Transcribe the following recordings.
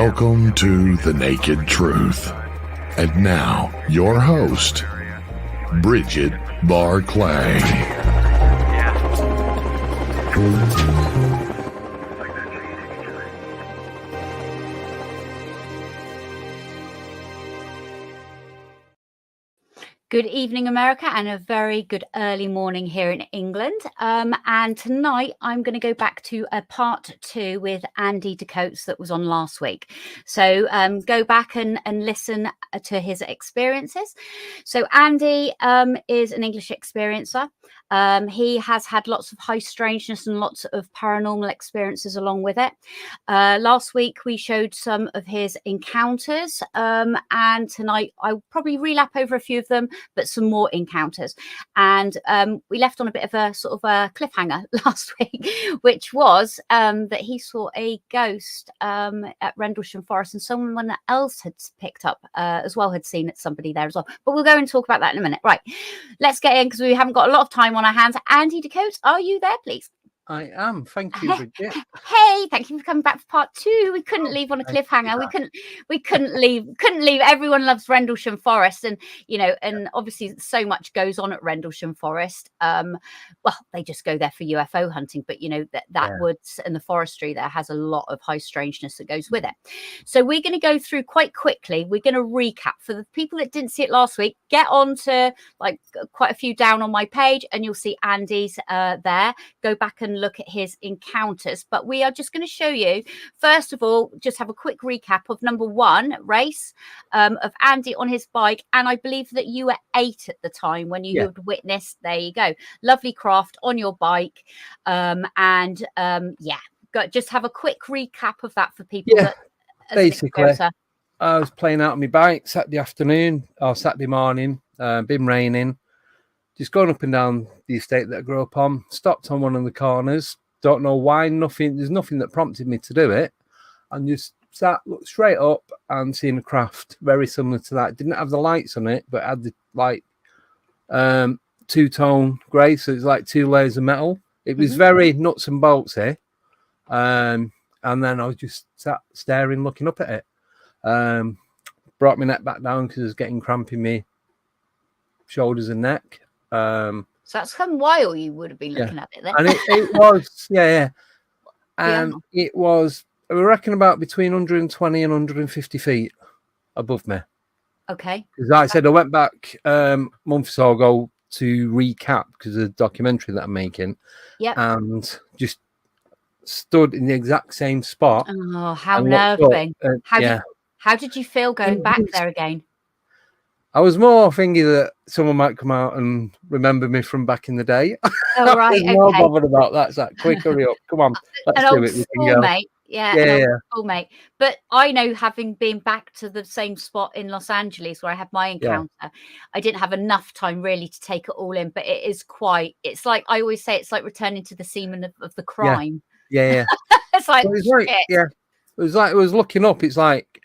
Welcome to The Naked Truth. And now, your host, Bridget Barclay. Good evening, America, and a very good early morning here in England. And tonight I'm going to go back to a part 2 with Andy Decodes that was on last week. So go back and listen to his experiences. So Andy is an English experiencer. He has had lots of high strangeness and lots of paranormal experiences along with it. Last week we showed some of his encounters, and tonight I'll probably relap over a few of them, but some more encounters. And we left on a bit of a sort of a cliffhanger last week, which was that he saw a ghost at Rendlesham Forest, and someone else had picked up as well, had seen somebody there as well. But we'll go and talk about that in a minute. Right, let's get in because we haven't got a lot of time on our hands. Andy Decodes, are you there, please? I am. Thank you, Bridget. Hey, thank you for coming back for part 2. We couldn't leave on a cliffhanger. We couldn't leave. Everyone loves Rendlesham Forest, and and obviously so much goes on at Rendlesham Forest. Well, they just go there for UFO hunting, but that woods and the forestry there has a lot of high strangeness that goes with it. So we're going to go through quite quickly. We're going to recap for the people that didn't see it last week. Get on to like quite a few down on my page, and you'll see Andy's there. Go back and look at his encounters, but we are just going to show you first of all, just have a quick recap of number 1 race of Andy on his bike. And I believe that you were 8 at the time when you had witnessed, there you go, lovely craft on your bike. Just have a quick recap of that for people. Basically I was playing out on my bike Saturday afternoon or Saturday morning, been raining, just going up and down the estate that I grew up on, stopped on one of the corners. Don't know why, there's nothing that prompted me to do it. And just looked straight up and seen a craft very similar to that. Didn't have the lights on it, but had the like two-tone grey, so it's like 2 layers of metal. It was very nuts and bolts here. And then I was just sat staring, looking up at it. Brought my neck back down because I was getting cramp in my shoulders and neck. So that's some while you would have been looking at it then. And it was, and it was, I reckon, about between 120 and 150 feet above me. Okay. Because like I said, I went back a month or so ago to recap because of the documentary that I'm making. Yeah. And just stood in the exact same spot. Oh, how nerve-wracking. How did you feel going back there again? I was more thinking that someone might come out and remember me from back in the day. Oh, right. I was more bothered about that. It's like, quick, hurry up. Come on. Let's do it. Schoolmate. Schoolmate. But I know, having been back to the same spot in Los Angeles where I had my encounter, I didn't have enough time really to take it all in. But it is it's like, I always say, it's like returning to the scene of the crime. Yeah. It's like, It was like, I was looking up. It's like,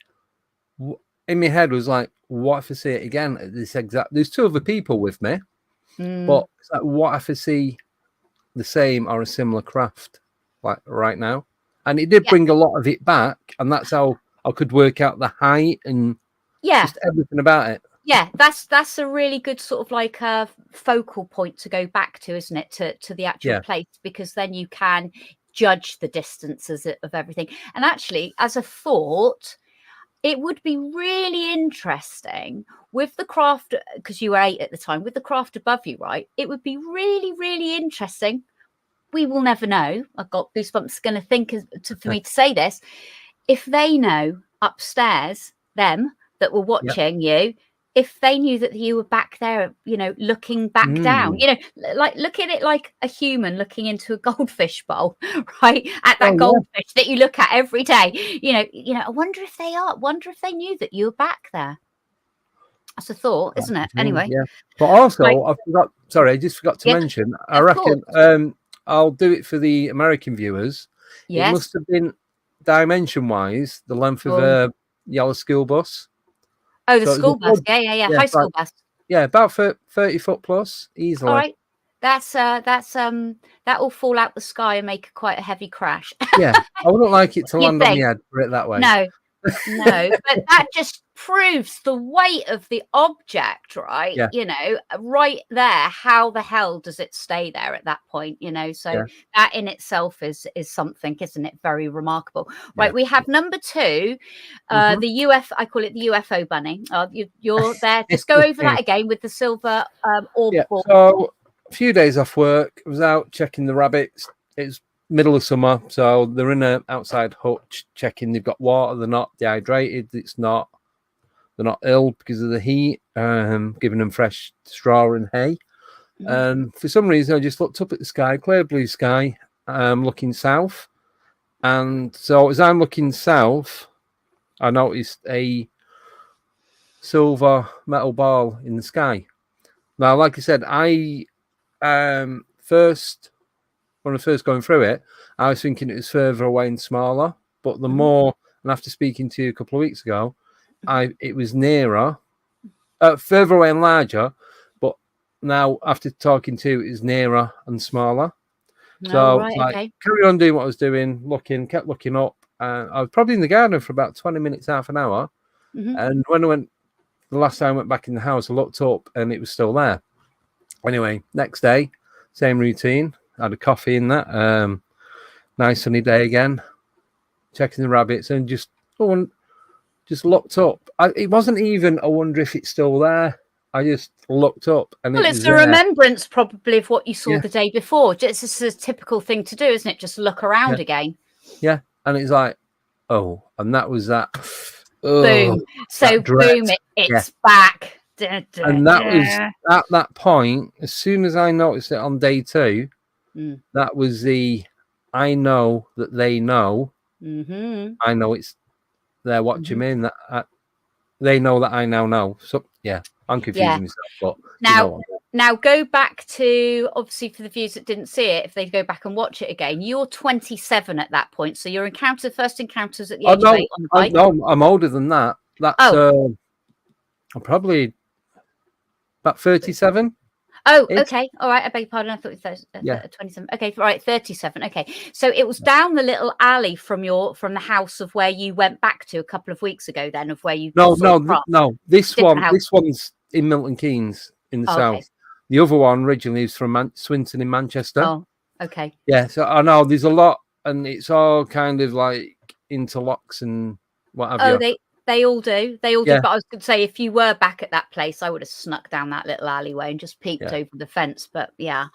in my head was like, what if I see it again at this exact? There's 2 other people with me, but it's like, what if I see the same or a similar craft like right now? And it did bring a lot of it back, and that's how I could work out the height and just everything about it. Yeah, that's a really good sort of like a focal point to go back to, isn't it? To the actual place, because then you can judge the distances of everything. And actually, as a thought, it would be really interesting with the craft, because you were 8 at the time, with the craft above you, right? It would be really, really interesting. We will never know. I've got goosebumps going to think for me to say this. If they know upstairs, them that were watching you, if they knew that you were back there, looking back down, like look at it like a human looking into a goldfish bowl, right? At that goldfish that you look at every day, I wonder if they knew that you were back there. That's a thought, isn't it? Anyway. Yeah. But also, I just forgot to mention, I reckon I'll do it for the American viewers. Yes. It must have been dimension-wise the length of a yellow school bus. Oh, the school bus. Yeah. High school bus. Yeah, about 30 foot plus, easily. All right. That will fall out the sky and make quite a heavy crash. Yeah, I wouldn't like it to land on the head, put it that way. No, No, but that just proves the weight of the object, right? Yeah. You know, right there. How the hell does it stay there at that point? You know, so Yeah. that in itself is something, isn't it? Very remarkable. Yeah. Right, we have number 2, the I call it the UFO bunny. You're there. Just go over that again with the silver orb Yeah. ball. So a few days off work, I was out checking the rabbits. It's middle of summer, so they're in an outside hutch checking they've got water. They're not dehydrated. They're not ill because of the heat. Giving them fresh straw and hay. And for some reason, I just looked up at the sky, clear blue sky, looking south. And so as I'm looking south, I noticed a silver metal ball in the sky. Now, like I said, when I first going through it, I was thinking it was further away and smaller. But the more, and after speaking to you a couple of weeks ago, it was nearer, further away and larger. But now, after talking to you, it is nearer and smaller. So Okay. carry on doing what I was doing, kept looking up. I was probably in the garden for about 20 minutes, half an hour. And when the last time I went back in the house, I looked up and it was still there. Anyway, next day, same routine. Had a coffee in that. Nice sunny day again. Checking the rabbits and just looked up. It wasn't even, I wonder if it's still there. I just looked up and it's a remembrance probably of what you saw the day before. It's just a typical thing to do, isn't it? Just look around again. Yeah. And it's like, oh, and that was that. Boom. So boom, it's back. And that was at that point, as soon as I noticed it on day 2, that was I know that they know. I know they're watching me, and that they know that I now know. So yeah, I'm confusing myself. But now go back to, obviously for the viewers that didn't see it, if they go back and watch it again, you're 27 at that point. So your first encounters at the age of 8 on the bike. No, I'm older than that. That's I'm probably about 37. Oh, okay. All right. I beg your pardon. I thought it was 27. Okay. All right. 37. Okay. So it was down the little alley from the house of where you went back to a couple of weeks ago, then, of where you. No. This one's in Milton Keynes in the south. The other one originally is from Swinton in Manchester. Oh, okay. Yeah. So I know there's a lot, and it's all kind of like interlocks and what have you. They all do. They all do. But I was going to say, if you were back at that place, I would have snuck down that little alleyway and just peeked over the fence. But yeah,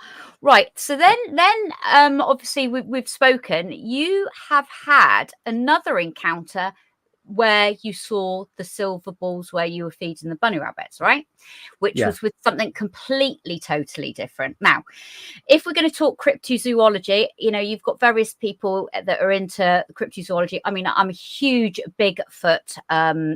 right. So then, obviously we've spoken. You have had another encounter where you saw the silver balls where you were feeding the bunny rabbits, right? Which was with something completely, totally different. Now, if we're going to talk cryptozoology, you know, you've got various people that are into cryptozoology. I mean, I'm a huge Bigfoot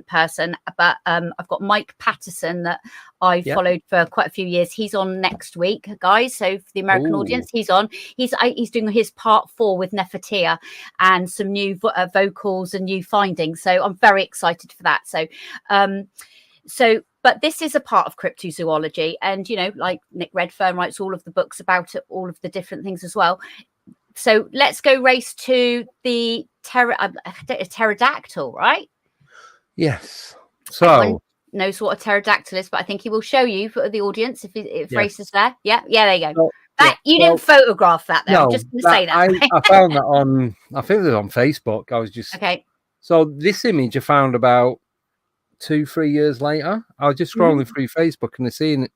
person, but I've got Mike Patterson that I followed for quite a few years. He's on next week, guys. So for the American audience, he's on. He's doing his part 4 with Nefertia and some new vocals and new findings. So I'm very excited for that. But this is a part of cryptozoology, and you know, like Nick Redfern writes all of the books about it, all of the different things as well. So let's go race to the pterodactyl, right? Yes. So knows what a pterodactyl is, but I think he will show you for the audience if race is there. Yeah, there you go. You didn't photograph that, though. I'm just going to say that. I found that on, I think it was on Facebook. I was just So this image I found about 2-3 years later. I was just scrolling through Facebook and I seen it.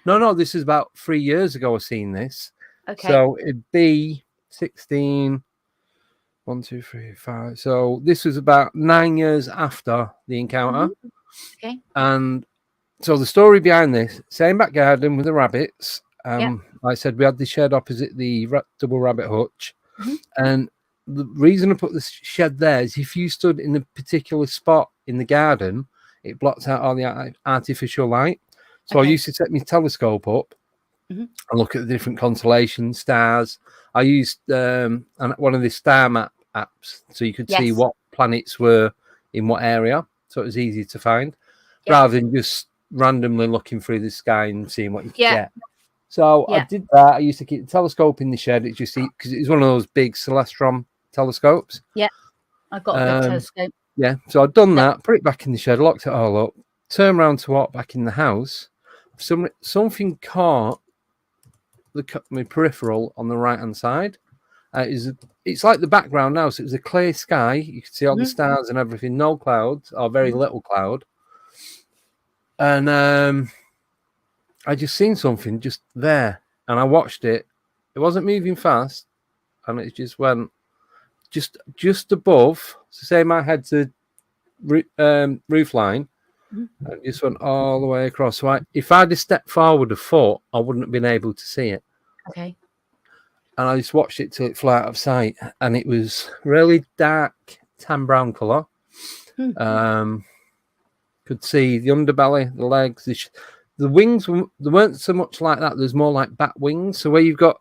No, this is about 3 years ago. I seen this. Okay. So it'd be 16. 1, 2, 3, 5. So this was about 9 years after the encounter. Okay. And so the story behind this, same back garden with the rabbits. Like I said, we had the shed opposite the double rabbit hutch. And the reason I put the shed there is if you stood in a particular spot in the garden, it blocks out all the artificial light. So I used to set my telescope up and look at the different constellations, stars. I used one of the star map apps so you could see what planets were in what area. So it was easy to find rather than just randomly looking through the sky and seeing what you could get. So I did that. I used to keep the telescope in the shed. It's just because it was one of those big Celestron telescopes. Yeah, I've got a big telescope. Yeah, so I'd done that, put it back in the shed, locked it all up, turned around to walk back in the house. Something caught my peripheral on the right-hand side. It's like the background now, so it was a clear sky. You could see all the stars and everything, no clouds, or very little cloud. And I just seen something just there, and I watched it. It wasn't moving fast, and it just went just above. So say my head's a roof line, and it just went all the way across. So if I'd have stepped forward a foot, I wouldn't have been able to see it. Okay. And I just watched it till it flew out of sight, and it was really dark tan brown color. Could see the underbelly, the legs, the wings. They weren't so much like that. There's more like bat wings. So where you've got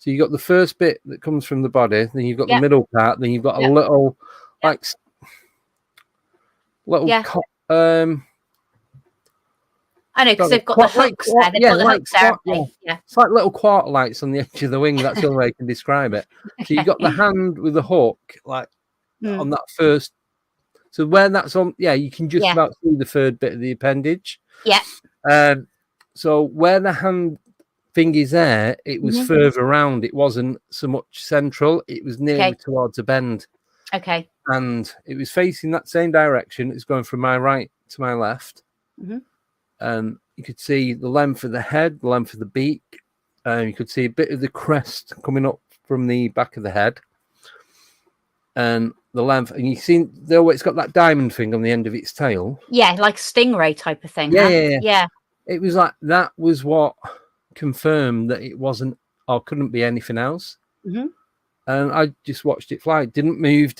the first bit that comes from the body, then you've got the middle part, then you've got a little I know, because they've got the hooks there. They've got the hooks there. Yeah. It's like little quarter lights on the edge of the wing. That's the only way I can describe it. So you've got the hand with the hook, like on that first. So where that's on, you can just about see the third bit of the appendage. Yeah. So where the hand thing is there, it was further around. It wasn't so much central. It was nearly towards a bend. Okay. And it was facing that same direction. It's going from my right to my left. And you could see the length of the head, the length of the beak. You could see a bit of the crest coming up from the back of the head. And the length, and you see, though, it's got that diamond thing on the end of its tail. Yeah, like stingray type of thing. Yeah. It was like, that was what confirmed that it wasn't or couldn't be anything else. And I just watched it fly. It didn't move,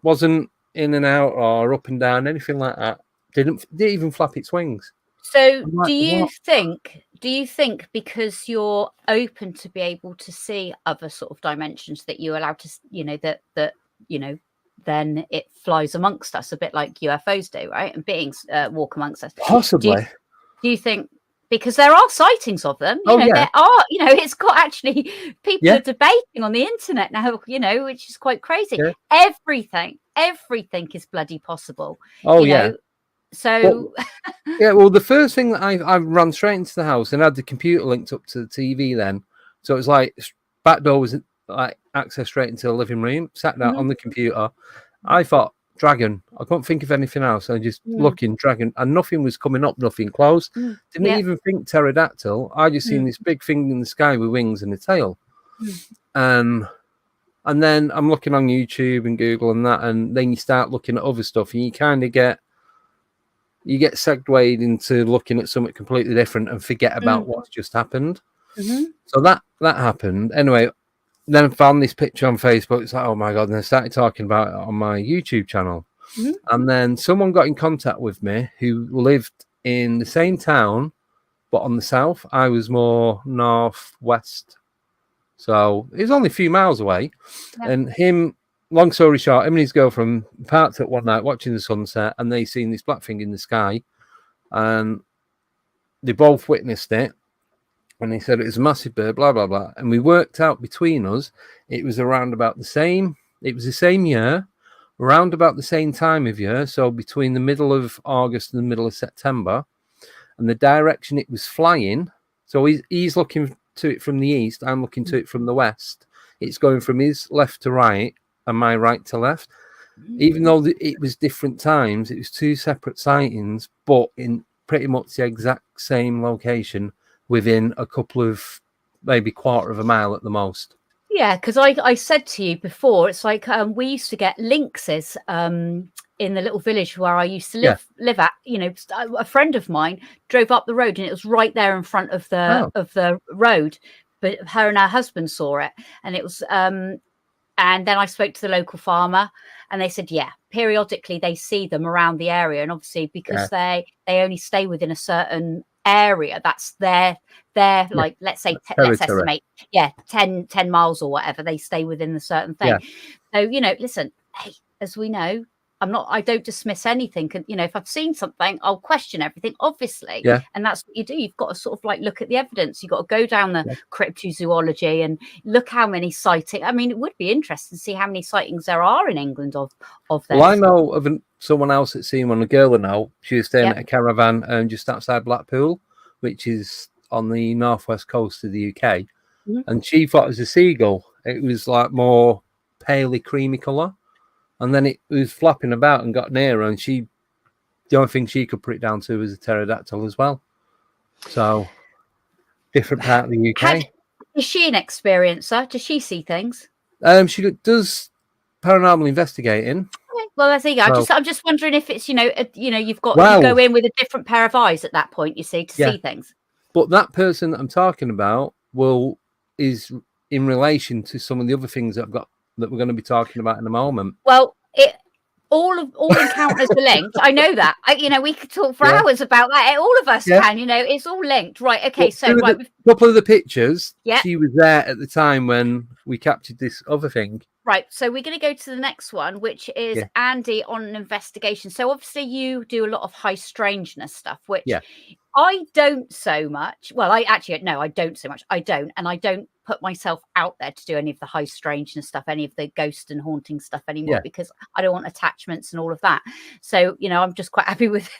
wasn't in and out or up and down, anything like that. Didn't even flap its wings. So do you think because you're open to be able to see other sort of dimensions that you're allowed to, then it flies amongst us a bit like UFOs do, right? And beings walk amongst us. Possibly. Do you think, because there are sightings of them, there are, it's got actually people are debating on the internet now, which is quite crazy. Yeah. Everything is bloody possible. Oh, yeah. So, well, the first thing that I ran straight into the house and had the computer linked up to the TV then. So it was like back door was like access straight into the living room, sat down on the computer. I thought dragon. I couldn't think of anything else. I just looking dragon, and nothing was coming up, nothing close. Didn't even think pterodactyl. I just seen this big thing in the sky with wings and a tail. And then I'm looking on YouTube and Google and that, and then you start looking at other stuff, and you kind of get segued into looking at something completely different and forget about what's just happened. So that happened. Anyway, then I found this picture on Facebook. It's like, oh my God. And I started talking about it on my YouTube channel. And then someone got in contact with me who lived in the same town, but on the south. I was more northwest. So it was only a few miles away. And him, long story short, him and his girlfriend parked up one night watching the sunset, and they seen this black thing in the sky, and they both witnessed it. And they said it was a massive bird, blah blah blah. And we worked out between us, it was around about the same. It was the same year, around about the same time of year. So between the middle of August and the middle of September, and the direction it was flying. So he's looking to it from the east. I'm looking to it from the west. It's going from his left to right and my right to left. Even though it was different times, it was two separate sightings, but in pretty much the exact same location within a couple of, maybe quarter of a mile at the most. Yeah, because I said to you before, it's like we used to get lynxes in the little village where I used to live at. A friend of mine drove up the road and it was right there in front of the road, but her and her husband saw it, and it was and then I spoke to the local farmer, and they said, periodically they see them around the area, and obviously because they only stay within a certain area, that's their like, let's say let's estimate 10 miles or whatever, they stay within a certain thing. So listen, hey, as we know, I don't dismiss anything. And, you know, if I've seen something, I'll question everything, obviously. Yeah. And that's what you do. You've got to sort of like look at the evidence. You've got to go down the cryptozoology and look how many sightings. I mean, it would be interesting to see how many sightings there are in England of this. Well, I know of someone else that's seen one, a girl I know. She was staying at a caravan just outside Blackpool, which is on the northwest coast of the UK. And she thought it was a seagull. It was like more palely creamy colour. And then it was flapping about and got nearer, and the only thing she could put it down to was a pterodactyl as well. So, different part of the UK. Is she an experiencer? Does she see things? She does paranormal investigating. Okay. Well, there you go. I'm just wondering if it's, you know, you've got you go in with a different pair of eyes at that point, you see, to see things. But that person that I'm talking about is in relation to some of the other things that we're going to be talking about in a moment. Well, all encounters are linked. I know that. We could talk for hours about that. All of us can. You know, it's all linked. Right. Okay. So a couple of the pictures. She was there at the time when we captured this other thing. Right. So we're going to go to the next one, which is Andy on an investigation. So obviously you do a lot of high strangeness stuff, which I don't so much. Well, I don't so much. I don't. And I don't put myself out there to do any of the high strangeness stuff, any of the ghost and haunting stuff anymore, because I don't want attachments and all of that. So, you know, I'm just quite happy with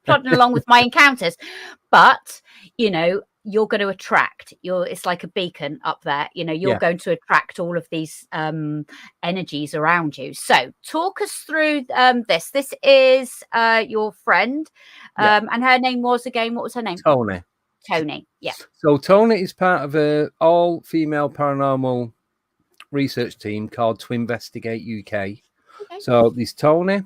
plodding along with my encounters. But, you know, you're going to attract it's like a beacon up there. You know, you're going to attract all of these energies around you. So talk us through this. This is your friend. And her name was, again, what was her name? Tony. Yeah. So Tony is part of an all-female paranormal research team called TwinvestigateUK. Okay. So there's Tony,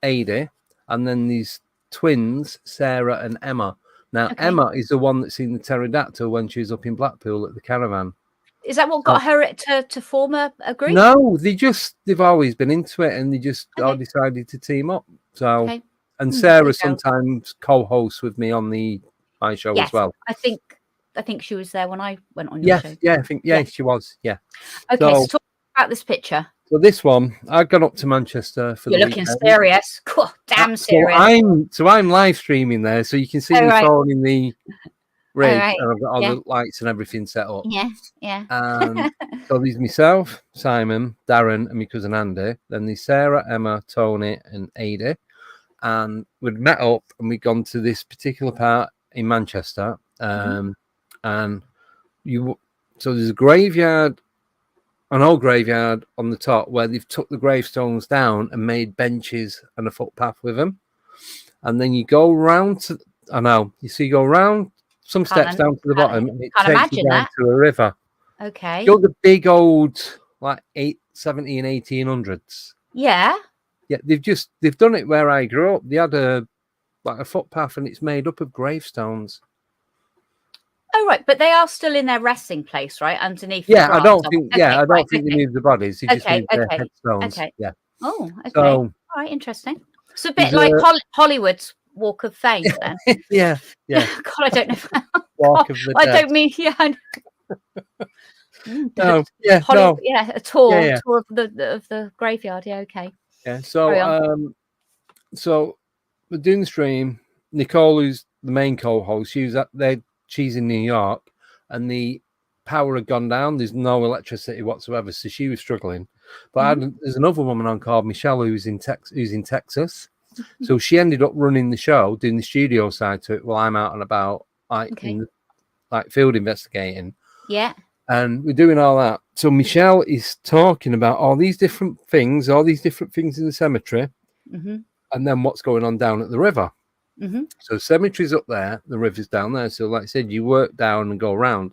Ada, and then these twins, Sarah and Emma. Now, Emma is the one that's seen the pterodactyl when she was up in Blackpool at the caravan. Is that what got her to form a group? No, they've always been into it, and they just all decided to team up. So, and Sarah sometimes co-hosts with me on my show as well. I think she was there when I went on your show. Yeah, I think she was. Yeah. Okay, so talk about this picture. So this one, I've gone up to Manchester for You're the looking weekend. serious. Cool, damn serious. So I'm live streaming there, so you can see me phone in the rig, and I've got all the lights and everything set up. Yeah. So there's myself, Simon, Darren, and my cousin Andy. Then there's Sarah, Emma, Tony, and Ada. And we'd met up and we'd gone to this particular part in Manchester. So there's a graveyard, an old graveyard on the top where they've took the gravestones down and made benches and a footpath with them. And then you go round you go round some steps down to the bottom, and it takes you down to a river. Okay. You know the big old, like 17 and 1800s. Yeah. Yeah, they've done it where I grew up. They had a footpath, and it's made up of gravestones. Oh right, but they are still in their resting place, right, underneath. Yeah, I don't think they moved the bodies. They just moved their headstones. Okay. Yeah. Oh, okay. So, all right, interesting. It's a bit like Hollywood's Walk of Fame, then. yeah. God, I don't know. Walk of the Dead. I don't mean a tour of the graveyard. Yeah, okay. Yeah. So so we're doing the stream. Nicole, who's the main co-host, she's in New York, and the power had gone down. There's no electricity whatsoever, so she was struggling. But there's another woman on called Michelle who's in Texas. So she ended up running the show, doing the studio side to it while I'm out and about, in field investigating. Yeah. And we're doing all that. So Michelle is talking about all these different things in the cemetery, and then what's going on down at the river. So the cemetery's up there, the river's down there. So like I said, you work down and go around.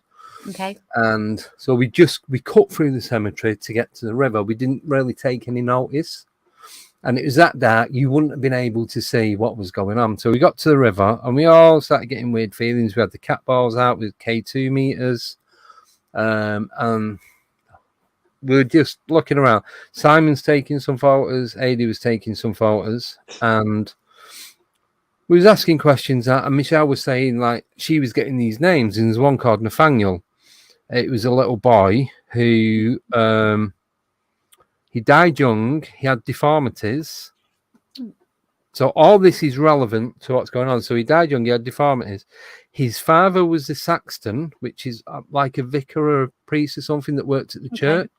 Okay. And so we cut through the cemetery to get to the river. We didn't really take any notice. And it was that dark, you wouldn't have been able to see what was going on. So we got to the river, and we all started getting weird feelings. We had the cat balls out with K2 meters. And we were just looking around. Simon's taking some photos. Adi was taking some photos. And we was asking questions, and Michelle was saying, like, she was getting these names. And there's one called Nathaniel. It was a little boy who... he died young. He had deformities, So all this is relevant to what's going on. So he died young, he had deformities. His father was a Saxton, which is like a vicar or a priest or something that worked at the church.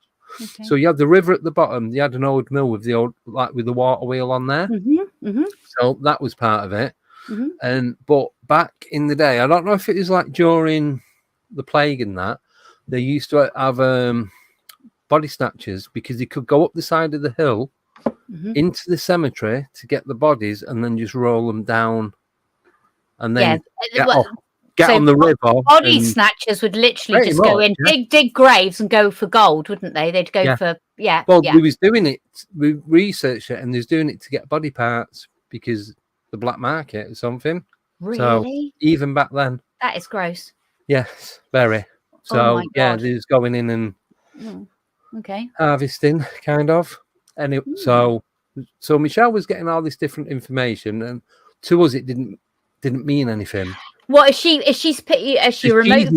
Okay. So you had the river at the bottom. You had an old mill with the old, like with the water wheel on there. So that was part of it. But back in the day, I don't know if it was like during the plague and that, they used to have body snatchers because they could go up the side of the hill into the cemetery to get the bodies and then just roll them down and then get on the river. Body snatchers would literally just go in, dig graves and go for gold, wouldn't they? They'd go for, we was doing it, we researched it, and they was doing it to get body parts because the black market or something. Really? So even back then. That is gross. Yes, very. So, they was going in and harvesting, kind of. And so Michelle was getting all this different information, and to us it didn't mean anything. What is she? Is she remote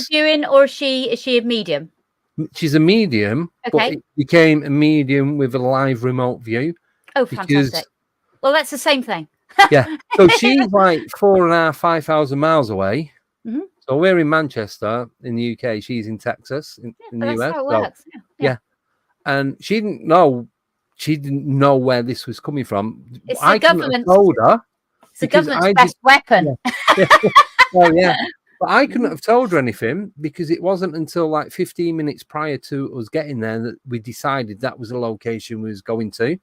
viewing, or is she a medium? She's a medium, but it became a medium with a live remote view. Oh, fantastic! Well, that's the same thing. So she's like 5,000 miles away. So we're in Manchester in the UK. She's in Texas in the US. How it works. And she didn't know where this was coming from. It's I the government. Told her. It's the government's best weapon. But I couldn't have told her anything because it wasn't until like 15 minutes prior to us getting there that we decided that was the location we was going to.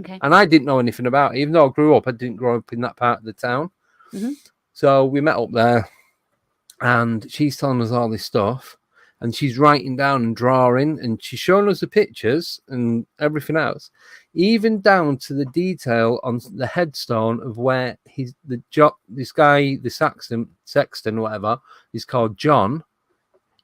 Okay. And I didn't know anything about it. Even though I grew up, I didn't grow up in that part of the town. So we met up there and she's telling us all this stuff. And she's writing down and drawing, and she's showing us the pictures and everything else, even down to the detail on the headstone of where this guy, the sexton, whatever, is called John.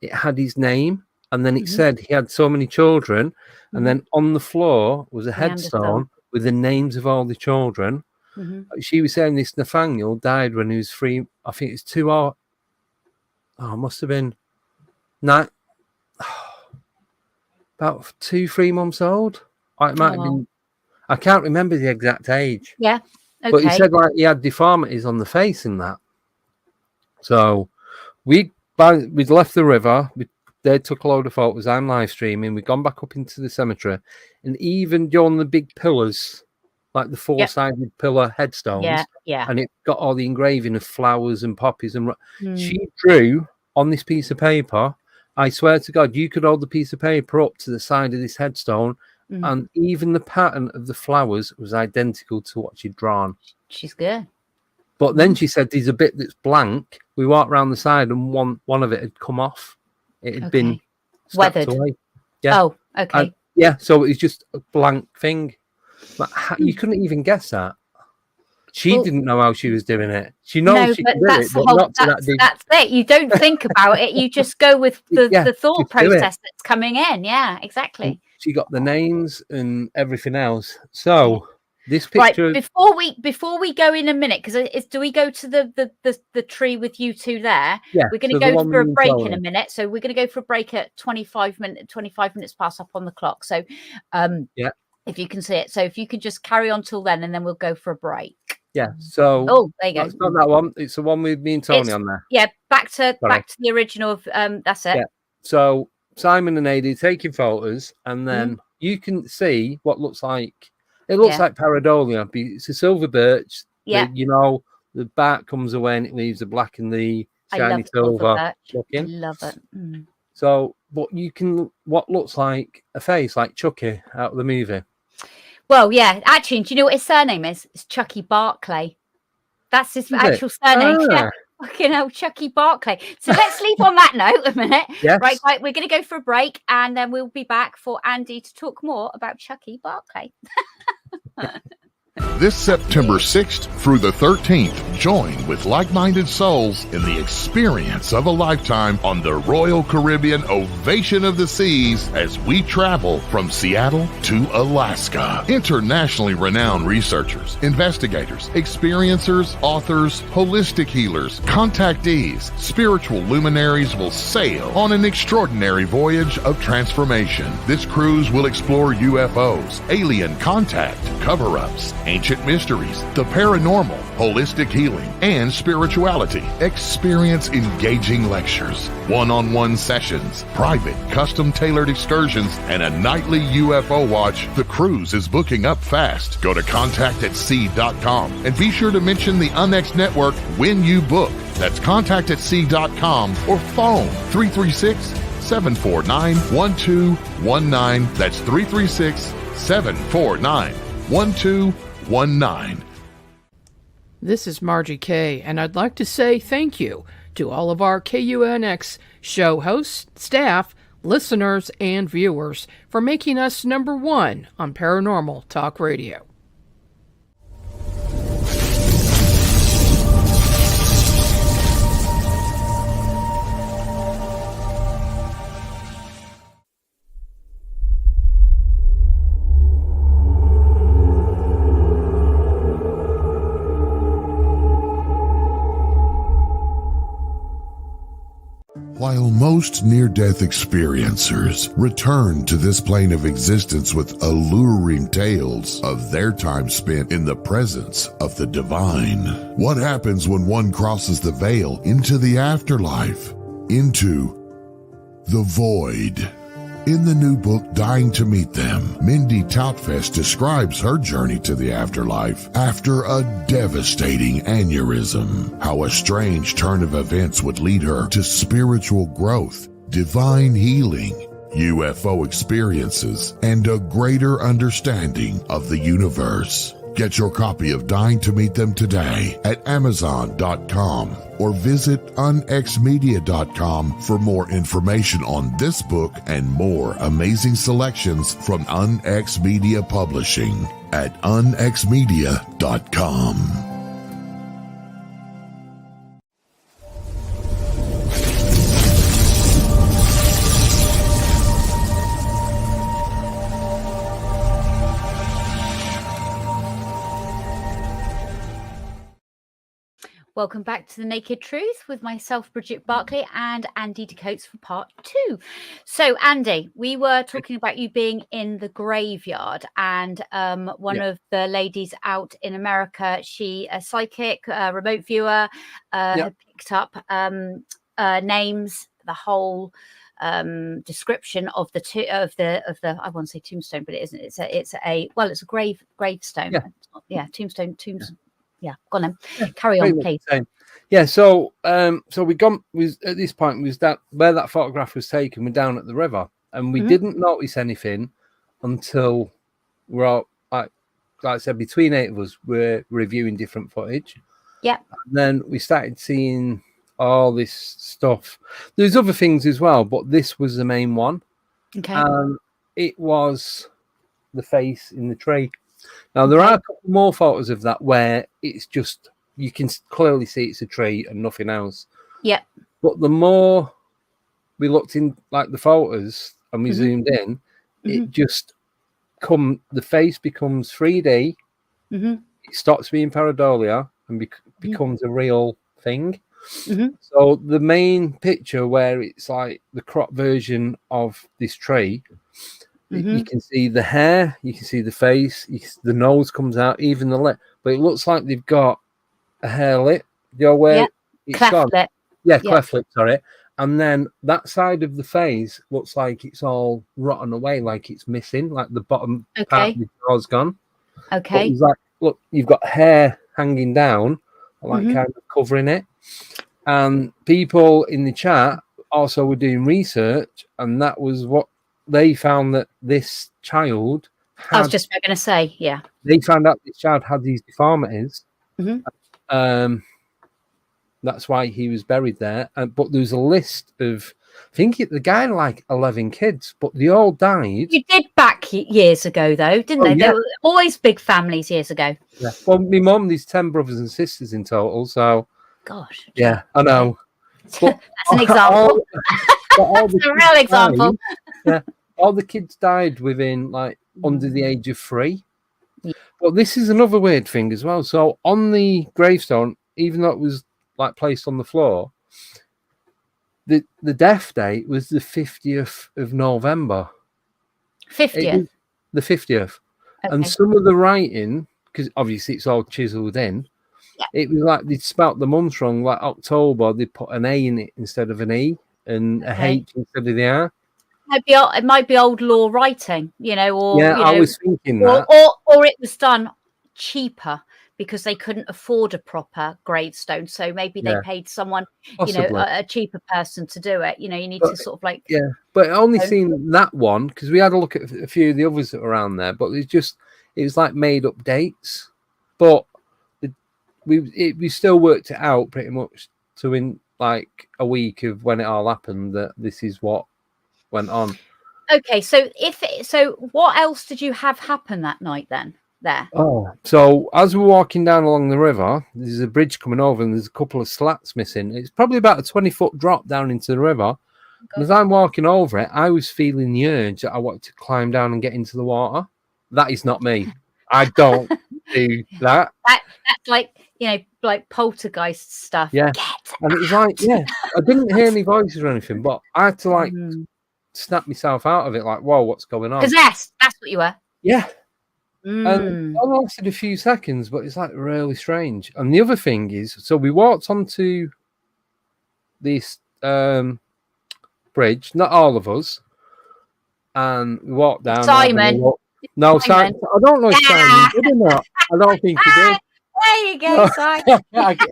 It had his name, and then it said he had so many children, and then on the floor was a headstone with the names of all the children. She was saying this Nathaniel died when he was 3. I think it's 2 or must have been. About 2-3 months old. It might have been. I can't remember the exact age. Yeah. Okay. But he said like he had deformities on the face and that. So we'd left the river. They took a load of photos. I'm live streaming. We'd gone back up into the cemetery, and even on the big pillars, like the 4-sided pillar headstones. And it got all the engraving of flowers and poppies and she drew on this piece of paper. I swear to God, you could hold the piece of paper up to the side of this headstone, and even the pattern of the flowers was identical to what she'd drawn. She's good. But then she said, there's a bit that's blank. We walked around the side, and one of it had come off. It had been weathered. Away. Yeah. Oh, okay. So it was just a blank thing. But you couldn't even guess that. She didn't know how she was doing it. She knows she can do it, but not to that degree. That's it. You don't think about it. You just go with the thought process that's coming in. Yeah, exactly. And she got the names and everything else. So this picture. Right, before we go in a minute, because do we go to the tree with you two there? Yeah. We're going to go for a break in a minute. So we're going to go for a break at 25 minutes past up on the clock. So if you can see it. So if you could just carry on till then, and then we'll go for a break. Yeah, so there you go. It's not that one. It's the one with me and Tony on there. Yeah, back to the original. That's it. Yeah. So Simon and AD taking photos, and then you can see what looks like. It looks like pareidolia. It's a silver birch. Yeah. The bark comes away and it leaves the black and the shiny silver looking. I love it. So, but you can what looks like a face like Chucky out of the movie. Well, yeah, actually, do you know what his surname is? It's Chucky Barclay. That's his actual surname. Yeah, fucking hell, Chucky Barclay. So let's leave on that note a minute. Yes. Right, we're going to go for a break, and then we'll be back for Andy to talk more about Chucky Barclay. This September 6th through the 13th, join with like-minded souls in the experience of a lifetime on the Royal Caribbean Ovation of the Seas as we travel from Seattle to Alaska. Internationally renowned researchers, investigators, experiencers, authors, holistic healers, contactees, spiritual luminaries will sail on an extraordinary voyage of transformation. This cruise will explore UFOs, alien contact, cover-ups, ancient mysteries, the paranormal, holistic healing, and spirituality. Experience engaging lectures, one-on-one sessions, private, custom-tailored excursions, and a nightly UFO watch. The cruise is booking up fast. Go to contactatSea.com and be sure to mention the Unex Network when you book. That's contactatSea.com or phone 336-749-1219. That's 336-749-1219. This is Margie Kay, and I'd like to say thank you to all of our KUNX show hosts, staff, listeners, and viewers for making us number one on Paranormal Talk Radio. While most near-death experiencers return to this plane of existence with alluring tales of their time spent in the presence of the divine, what happens when one crosses the veil into the afterlife, into the void? In the new book, Dying to Meet Them, Mindy Toutfest describes her journey to the afterlife after a devastating aneurysm, how a strange turn of events would lead her to spiritual growth, divine healing, UFO experiences, and a greater understanding of the universe. Get your copy of Dying to Meet Them today at Amazon.com or visit unxmedia.com for more information on this book and more amazing selections from Unex Media Publishing at unxmedia.com. Welcome back to The Naked Truth with myself, Bridget Barclay, and Andy Decodes for part 2. So, Andy, we were talking about you being in the graveyard, and one of the ladies out in America, she, a psychic, remote viewer, had picked up names, the whole description of the I won't say tombstone, but it isn't. It's a gravestone. Tombstone. Yeah, go on then. Carry on, please. Yeah, so we was at this point was that where that photograph was taken, we're down at the river, and we didn't notice anything until we're all, like I said, between 8 of us, we're reviewing different footage. Yeah. And then we started seeing all this stuff. There's other things as well, but this was the main one. Okay. It was the face in the tree. Now, there are a couple more photos of that where it's just, you can clearly see it's a tree and nothing else. Yeah. But the more we looked in, like the photos, and we zoomed in, it just the face becomes 3D. It stops being pareidolia and becomes a real thing. So the main picture where it's like the crop version of this tree, you can see the hair, you can see the face, the nose comes out, even the lip. But it looks like they've got a hair lip. You know where it's cleft gone? lip. Cleft lip, sorry. And then that side of the face looks like it's all rotten away, like it's missing, like the bottom part of the jaw's gone. Okay. But it's like, look, you've got hair hanging down, like kind of covering it. And people in the chat also were doing research, and that was what they found, that this child had, I was just going to say, they found out this child had these deformities. That's why he was buried there. But there's a list of, I think the guy had like 11 kids, but they all died. You did back years ago, though, didn't they? They were always big families years ago. Yeah. Well, my mum, there's 10 brothers and sisters in total. So, gosh. Yeah, I know. But that's an example. That's a real example. All the kids died within like under the age of 3. But this is another weird thing as well. So on the gravestone, even though it was like placed on the floor, the death date was the 50th of November. 50th? The 50th. Okay. And some of the writing because obviously it's all chiseled in. Yeah. It was like they'd spelt the month wrong. Like October, they put an A in it instead of an E, and a H instead of the R. It might be old law writing, or I was thinking or, that, or it was done cheaper because they couldn't afford a proper gravestone, so maybe they paid someone, possibly. a cheaper person to do it. You need to sort of like but I only seen that one because we had a look at a few of the others that were around there, but it was like made up dates, but we still worked it out pretty much to in like a week of when it all happened that this is what went on. Okay, so what else did you have happen that night then? There. Oh, so as we're walking down along the river, there's a bridge coming over and there's a couple of slats missing. It's probably about a 20-foot drop down into the river. And as I'm walking over it, I was feeling the urge that I wanted to climb down and get into the water. That is not me. I don't do that. That's like, like poltergeist stuff. Yeah. And it was like, I didn't hear any voices or anything, but I had to like snap myself out of it. Like, whoa, what's going on? Possessed. That's what you were. Yeah. And it lasted a few seconds, but it's like really strange. And the other thing is, so we walked onto this bridge, not all of us, and we walked down. Simon. No, Simon. I don't know if Simon did or not. I don't think he did. There you go, Simon.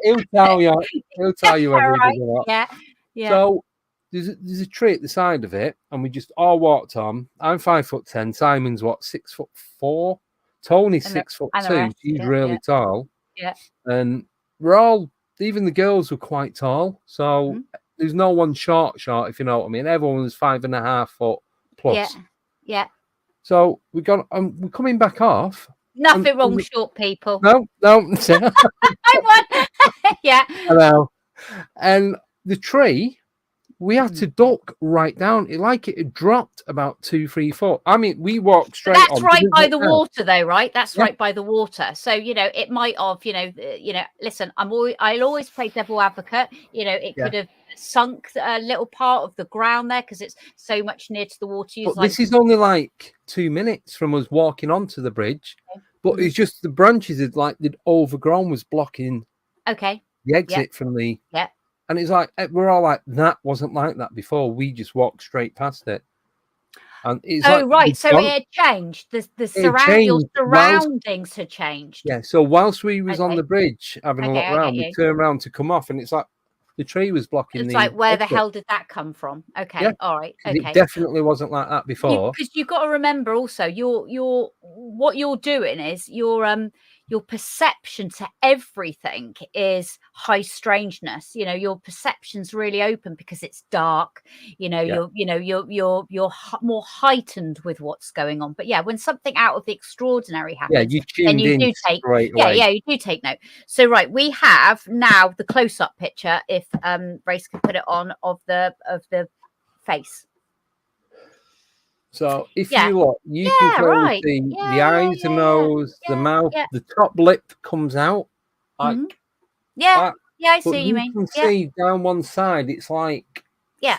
He'll tell you. He'll tell you whether he did or not. Yeah. So there's a tree at the side of it, and we just all walked on. I'm 5'10". Simon's 6'4". Tony's 6'2". He's really tall. Yeah. And we're all, even the girls were quite tall. So there's no one short, if you know what I mean. Everyone was 5.5 foot plus. Yeah. So we're coming back off. Nothing wrong with short people. No. I won. Yeah. Hello. And the tree, we had to duck right down. It had dropped about 2-3 foot. I mean, we walked straight on. That's right by the water, though, right? That's right by the water. So it might have, listen, I'll always play devil advocate. It could have sunk a little part of the ground there because it's so much near to the water. But this is only like 2 minutes from us walking onto the bridge. But it's just the branches they'd overgrown was blocking. Okay. The exit from the. Yeah. And it's like, we're all like, that wasn't like that before. We just walked straight past it. And it's right. So it had changed. Your surroundings had changed. Yeah. So whilst we was on the bridge having a look around, we turned around to come off and it's like the tree was blocking It's like, where the hell did that come from? Okay. Yeah. All right. Okay. It definitely wasn't like that before. Because you've got to remember also what you're doing is your perception to everything is high strangeness. Your perception's really open because it's dark. You're more heightened with what's going on. But when something out of the extraordinary happens, you do take you do take note. So we have now the close-up picture. If Race can put it on of the face. So if you look, you can clearly see the eyes, the nose, the mouth, the top lip comes out. Like I see what you mean. You can see down one side, it's like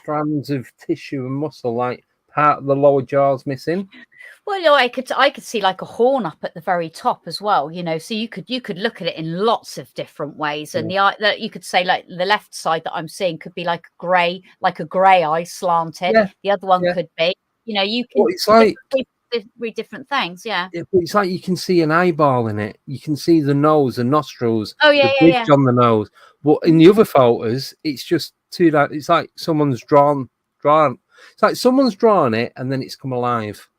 strands of tissue and muscle, like part of the lower jaw's missing. Well, I could see like a horn up at the very top as well, so you could look at it in lots of different ways. And the eye that you could say, like the left side that I'm seeing could be like a grey eye slanted. The other one could be. You can. It's like read different things, It's like you can see an eyeball in it. You can see the nose, the nostrils. The bridge on the nose. But in the other photos, it's just it's like someone's drawn. It's like someone's drawn it and then it's come alive.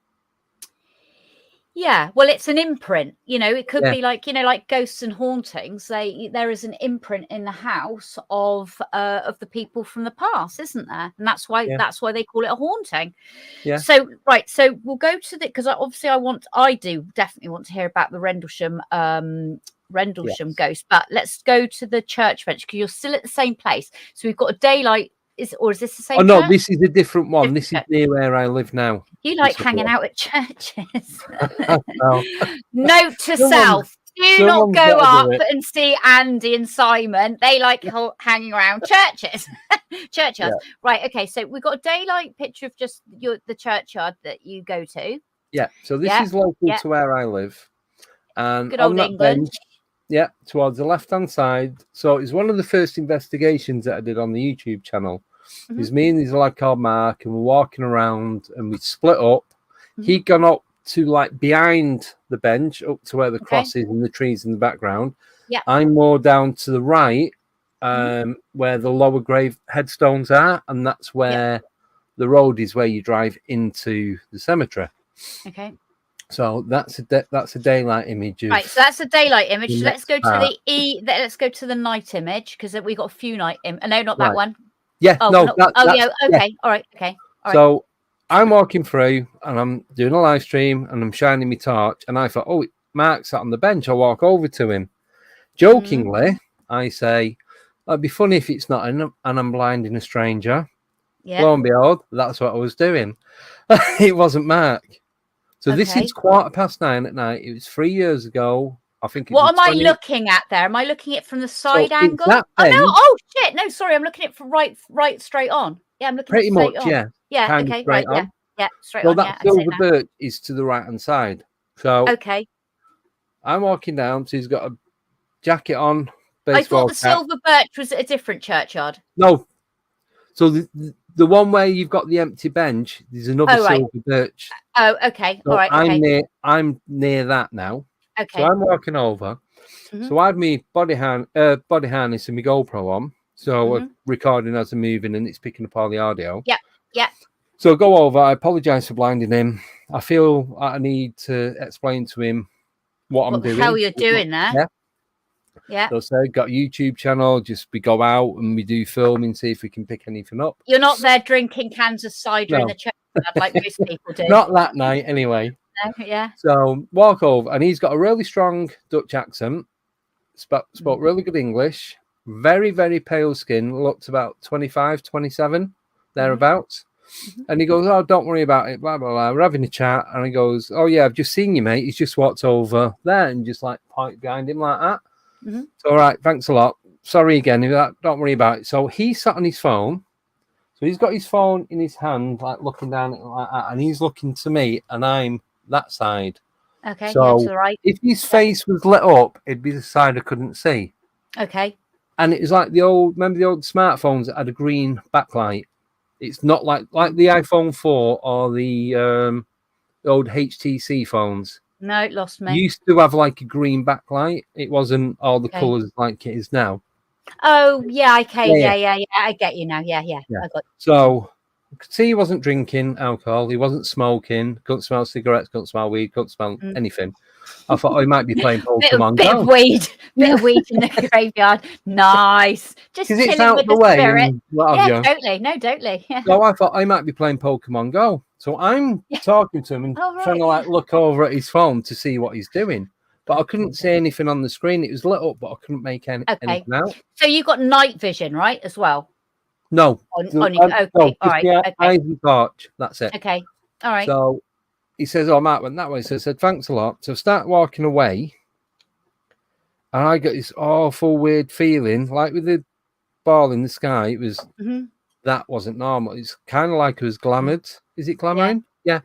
Yeah, well, it's an imprint. It could be like like ghosts and hauntings. There is an imprint in the house of the people from the past, isn't there? And that's why they call it a haunting. Yeah. So so we'll go to because obviously I do definitely want to hear about the Rendlesham ghost. But let's go to the church bench because you're still at the same place. So we've got a daylight. Is this the same? Oh no, this is a different one. This is near where I live now. You like hanging out at churches. Note to self: do not go up and see Andy and Simon. They like hanging around churches, churchyards. Yeah. Right? Okay. So we've got a daylight picture of just the churchyard that you go to. Yeah. So this is local to where I live, And Good on old that England. bench, yeah, towards the left-hand side. So it was one of the first investigations that I did on the YouTube channel. It was me and this lad called Mark, and we're walking around, and we split up. He'd gone up to like behind the bench, up to where the cross is and the trees in the background. Yeah. I'm more down to the right, where the lower grave headstones are, and that's where the road is where you drive into the cemetery. Okay. So that's a daylight image. Right, so that's a daylight image. So let's go to part. let's go to the night image, because we got a few night. No, not that Right. one. Yeah. Oh, no. not, That, oh that's, yeah. Okay. All right. Okay. All right. So I'm walking through, and I'm doing a live stream, and I'm shining my torch, and I thought, oh, Mark's sat on the bench. I'll walk over to him. Jokingly, I say, it'd be funny if it's not, and I'm blinding a stranger. Yeah. Lo and behold, that's what I was doing. It wasn't Mark. So this is 9:15 at night. It was 3 years ago. I think. What am I looking at there? Am I looking at it from the side angle? That Oh bench, no! Oh shit! No, sorry. I'm looking at it from right straight on. Yeah, I'm looking pretty at much, straight on. yeah. Yeah. Kind of Okay. straight Right. on. Yeah. Straight Well, on. that Yeah. silver birch is to the right-hand side. So Okay. I'm walking down. So he's got a jacket on. I thought the cap. silver birch was at a different churchyard. No. So the one where you've got the empty bench, there's another silver birch. Oh, okay. So All right. Okay. I'm near that now. Okay. So I'm walking over. So I had my body harness and my GoPro on. So we're recording as I'm moving, and it's picking up all the audio. Yeah. Yeah. So I go over. I apologize for blinding him. I feel I need to explain to him what I'm doing. What the hell you're doing there? Yeah. Yeah. So I said, got a YouTube channel. Just we go out and we do filming, see if we can pick anything up. You're not there drinking cans of cider in the churchyard like most people do. Not that night, anyway. No, yeah. So walk over, and he's got a really strong Dutch accent. Spoke really good English. Very, very pale skin. Looked about 25, 27, thereabouts. And he goes, oh, don't worry about it, blah, blah, blah. We're having a chat. And he goes, oh, yeah, I've just seen you, mate. He's just walked over there, and just like point behind him like that. So, all right, thanks a lot. Sorry again. Don't worry about it. So he sat on his phone. So he's got his phone in his hand, like looking down at it like that. And he's looking to me, and I'm that side. Okay, so that's all right. If his face was lit up, it'd be the side I couldn't see. Okay. And it was like remember the old smartphones that had a green backlight? It's not like the iPhone 4 or the old HTC phones. No, it lost me. Used to have like a green backlight. It wasn't all the colours like it is now. Oh, yeah, okay. Yeah. I get you now. Yeah. I got you. So I could see he wasn't drinking alcohol. He wasn't smoking. Couldn't smell cigarettes. Couldn't smell weed. Couldn't smell anything. I thought he might be playing Pokemon bit Go. of weed in the graveyard. Nice. Just chilling it's out with the the way. spirit. Yeah, totally. No, totally. Yeah. So I thought I might be playing Pokemon Go. So I'm talking to him and trying to like look over at his phone to see what he's doing. But I couldn't see anything on the screen. It was lit up, but I couldn't make anything out. So you got night vision, right, as well? No. Okay. All right. Okay. Eyes and torch. That's it. Okay. All right. So he says, oh, Matt went that way. So I said, thanks a lot. So I start walking away. And I got this awful weird feeling, like with the ball in the sky. It was, that wasn't normal. It's kind of like it was glamoured. Is it glamoring? Yeah.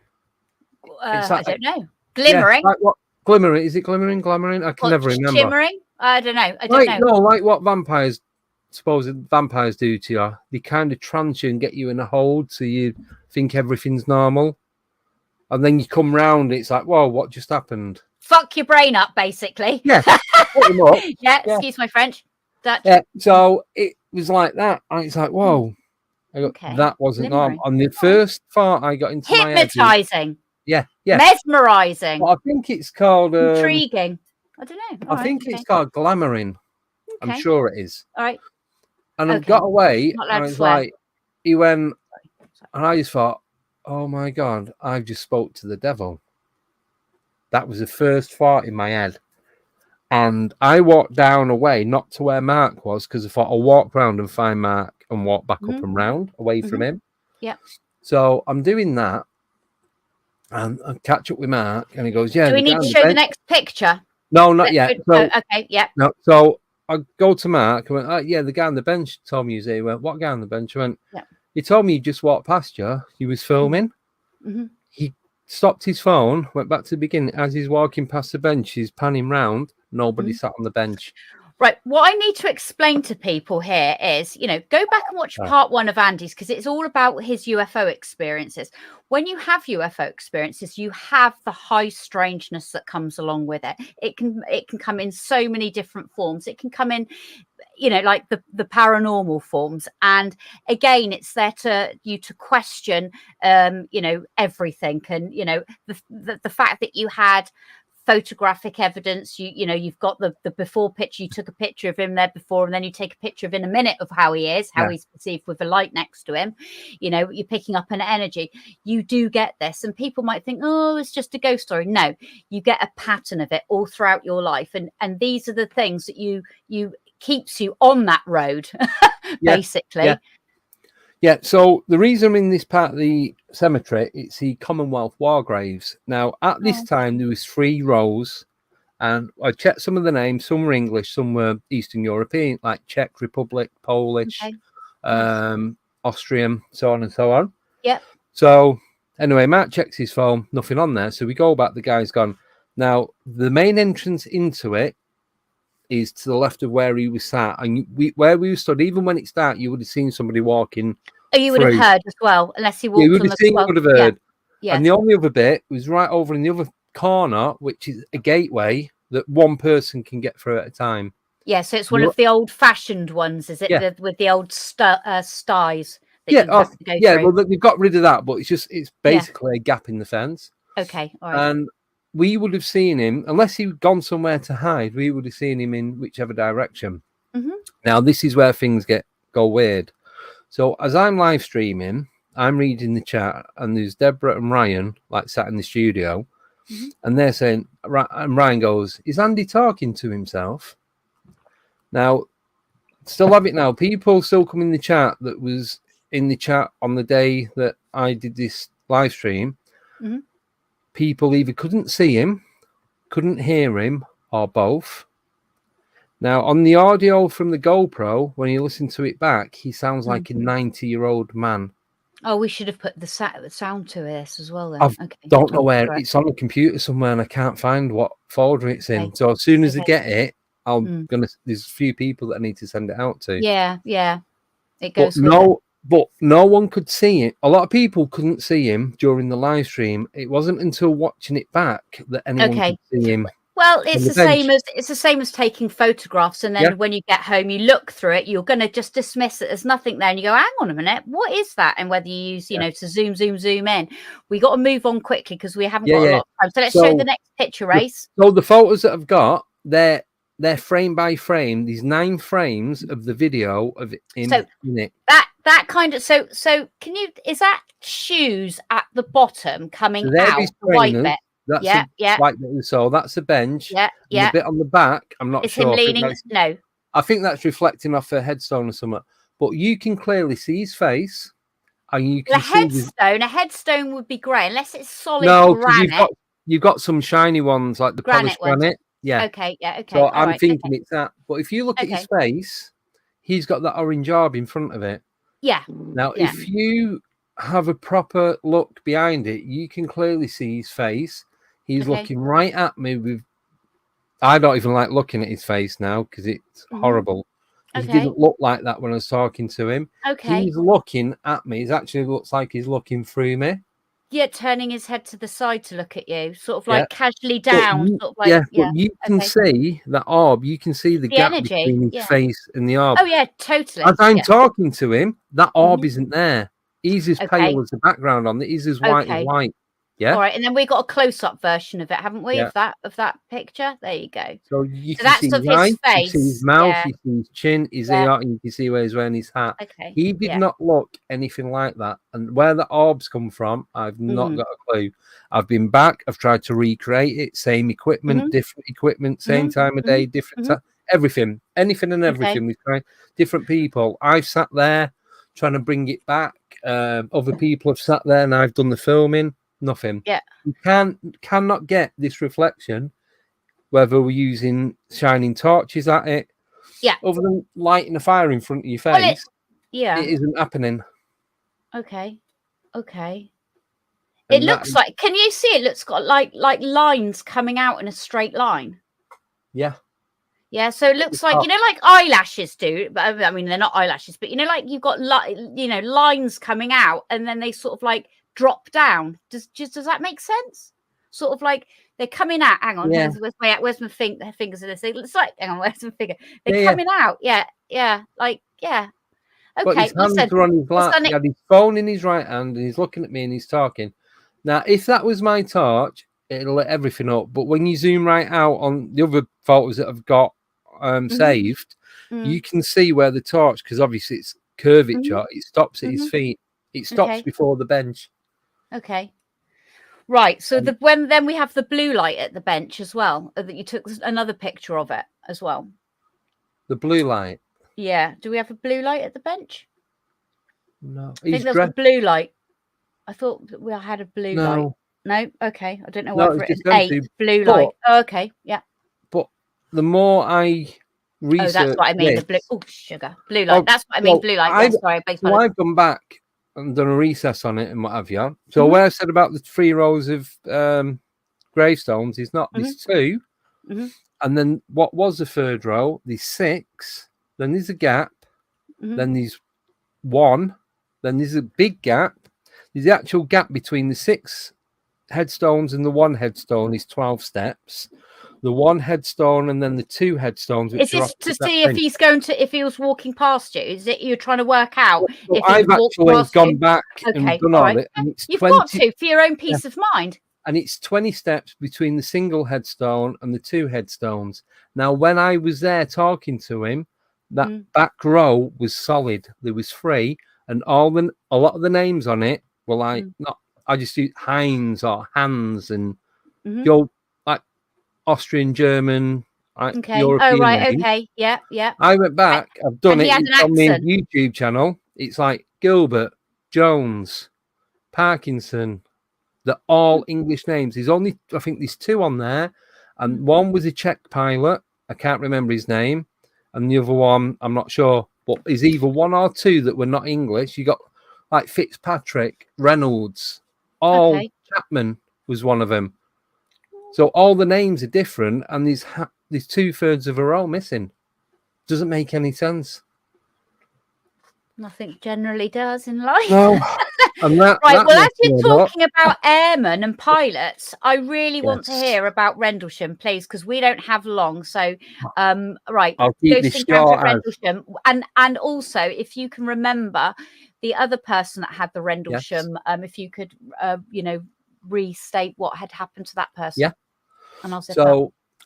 I don't know. Glimmering? Yeah, like what? Glimmering. Is it glimmering? Glamoring? I can never remember. Shimmering? I don't know. No, like what supposed vampires do to you. They kind of trance you and get you in a hold so you think everything's normal. And then you come round, it's like, whoa, what just happened? Fuck your brain up, basically. Yeah. Yeah, excuse my French. Dutch. Yeah, so it was like that. And it's like, whoa. That wasn't normal. And the first thought I got into my head. Hypnotising. Yeah. Mesmerising. Well, I think it's called... intriguing. I don't know. I think it's called glamoring. Okay. I'm sure it is. All right. And I got away, and it's like, he went, and I just thought, oh my God, I've just spoke to the devil. That was the first thought in my head. And I walked down away, not to where Mark was, because I thought I'll walk around and find Mark and walk back up and round away from him. Yeah. So I'm doing that, and I catch up with Mark, and he goes, yeah. Do we need to show the next picture? No, not yet. So, okay, yeah. No, so I go to Mark. I went, oh, yeah, the guy on the bench told me he was there. He went, what guy on the bench? I went, he told me he just walked past you. He was filming. stopped his phone, went back to the beginning. As he's walking past the bench, he's panning round. Nobody sat on the bench. Right. What I need to explain to people here is, go back and watch part 1 of Andy's, because it's all about his UFO experiences. When you have UFO experiences, you have the high strangeness that comes along with it. It can come in so many different forms. It can come in, like the paranormal forms. And again, it's there to question, everything. And, the fact that you had photographic evidence, you've got the before picture, you took a picture of him there before, and then you take a picture of in a minute of how he is, how he's perceived with a light next to him. You're picking up an energy. You do get this, and people might think, oh, it's just a ghost story. No, you get a pattern of it all throughout your life, and these are the things that you keeps you on that road. Basically. Yeah, so the reason I'm in this part of the cemetery, it's the Commonwealth War graves. Now, at this time, there was 3 rows, and I checked some of the names. Some were English, some were Eastern European, like Czech Republic, Polish, Austrian, so on and so on. Yep. So, anyway, Matt checks his phone, nothing on there. So we go back, the guy's gone. Now, the main entrance into it is to the left of where he was sat, and where we stood, even when it started, you would have seen somebody walking. Oh, you would have heard as well, unless he walked. You would have seen, would have heard. Yeah. And the only other bit was right over in the other corner, which is a gateway that one person can get through at a time. Yeah, so it's one of the old-fashioned ones, is it? Yeah. With the old sties. Well, they've got rid of that, but it's basically a gap in the fence. Okay, all right. And we would have seen him, unless he'd gone somewhere to hide, we would have seen him in whichever direction. Now, this is where things go weird. So as I'm live streaming, I'm reading the chat, and there's Deborah and Ryan sat in the studio, and they're saying, and Ryan goes, "Is Andy talking to himself?" Now, still have it now. People still come in the chat that was in the chat on the day that I did this live stream. People either couldn't see him, couldn't hear him, or both. Now, on the audio from the GoPro, when you listen to it back, he sounds like a 90-year-old man. Oh, we should have put the sound to this as well then. I don't know where. It's on a computer somewhere, and I can't find what folder it's in. So as soon as I get it, there's a few people that I need to send it out to. Yeah. It goes. But no one could see it. A lot of people couldn't see him during the live stream. It wasn't until watching it back that anyone could see him. Well, it's the same as taking photographs, and then when you get home, you look through it. You're going to just dismiss it. There's nothing there, and you go, "Hang on a minute, what is that?" And whether you use, to zoom in, we got to move on quickly because we haven't got a lot of time. So let's show the next picture, Race. So the photos that I've got, they're frame by frame. These 9 frames of the video of it in it. That kind of so can you, is that shoes at the bottom coming out the white bit? That's white bit. So that's a bench. Yeah. The bit on the back, I'm not sure. Him leaning? No. I think that's reflecting off a headstone or something. But you can clearly see his face, and you can see a headstone would be grey unless it's solid granite. You've got some shiny ones like the polished granite. Yeah. Okay. So I'm thinking it's that. But if you look at his face, he's got that orange orb in front of it. Yeah. Now, if you have a proper look behind it, you can clearly see his face. He's looking right at me I don't even like looking at his face now because it's horrible. He didn't look like that when I was talking to him. He's looking at me. It actually looks like he's looking through me. Yeah, turning his head to the side to look at you, sort of like casually down. But you can see that orb. You can see the gap energy, between his face and the orb. Oh, yeah, totally. As I'm talking to him, that orb isn't there. He's as pale as the background on it. He's as white as white. Yeah. All right, and then we got a close-up version of it, haven't we? Of that picture. There you go. So you can see his eyes, you see his mouth, you see his chin, his ear, and you can see where he's wearing his hat. He did not look anything like that. And where the orbs come from, I've not got a clue. I've been back. I've tried to recreate it. Same equipment, different equipment, same time of day, different time. Everything, anything and everything. We've tried different people. I've sat there trying to bring it back. Other people have sat there, and I've done the filming. Nothing. Yeah. You cannot get this reflection, whether we're using shining torches at it. Yeah. Other than lighting a fire in front of your face. It isn't happening. Okay. It looks like. Can you see it? Looks got like lines coming out in a straight line. Yeah. Yeah, so it looks like, like eyelashes do. But I mean, they're not eyelashes, but like you've got lines coming out, and then they sort of like drop down. Does that make sense? Sort of like they're coming out. Hang on, where's my fingers in this thing? It's like, hang on, where's my finger? They're coming out. Yeah. Okay. But his hands are on his lap. He had his phone in his right hand, and he's looking at me and he's talking. Now, if that was my torch, it'll lit everything up. But when you zoom right out on the other photos that I've got saved, you can see where the torch, because obviously it's curvature, it stops at his feet. It stops before the bench. Okay. Right. So then we have the blue light at the bench as well. That you took another picture of it as well. The blue light. Yeah. Do we have a blue light at the bench? No. I think there's a blue light. I thought we had a blue light. No. Okay. I don't know why I've written 8 blue light. Oh, okay. Yeah. But the more I research, that's what I mean. The blue. Oh, sugar. Blue light. That's what I mean. Blue light. Sorry. I've gone back and done a recess on it and what have you. So where I said about the 3 rows of gravestones is not. There's 2. And then what was the 3rd row? There's 6. Then there's a gap. Then there's 1. Then there's a big gap. There's the actual gap between the 6 headstones and the 1 headstone is 12 steps. The 1 headstone and then the 2 headstones. Is this to see if he's if he was walking past you? Is it you're trying to work out? Well, I've actually gone back and done all it. And You've got to for your own peace of mind. And it's 20 steps between the single headstone and the 2 headstones. Now, when I was there talking to him, that back row was solid. There was 3, and a lot of the names on it were like I just use Heinz or Hans and your like Austrian, German, European names. Okay, yeah. I went back. I've done it. It's on my YouTube channel. It's like Gilbert, Jones, Parkinson. They're all English names. There's only, I think there's 2 on there. And one was a Czech pilot. I can't remember his name. And the other one, I'm not sure. But is either 1 or 2 that were not English. You got like Fitzpatrick, Reynolds, Chapman was one of them. So all the names are different. And there's 2/3 of a row missing. Doesn't make any sense. Nothing generally does in life. No. And right, well, as you're talking about airmen and pilots, I really want to hear about Rendlesham, please, because we don't have long. So, right, I'll keep this short. Rendlesham, and also, if you can remember the other person that had the Rendlesham, if you could, restate what had happened to that person. Yeah. And I'll say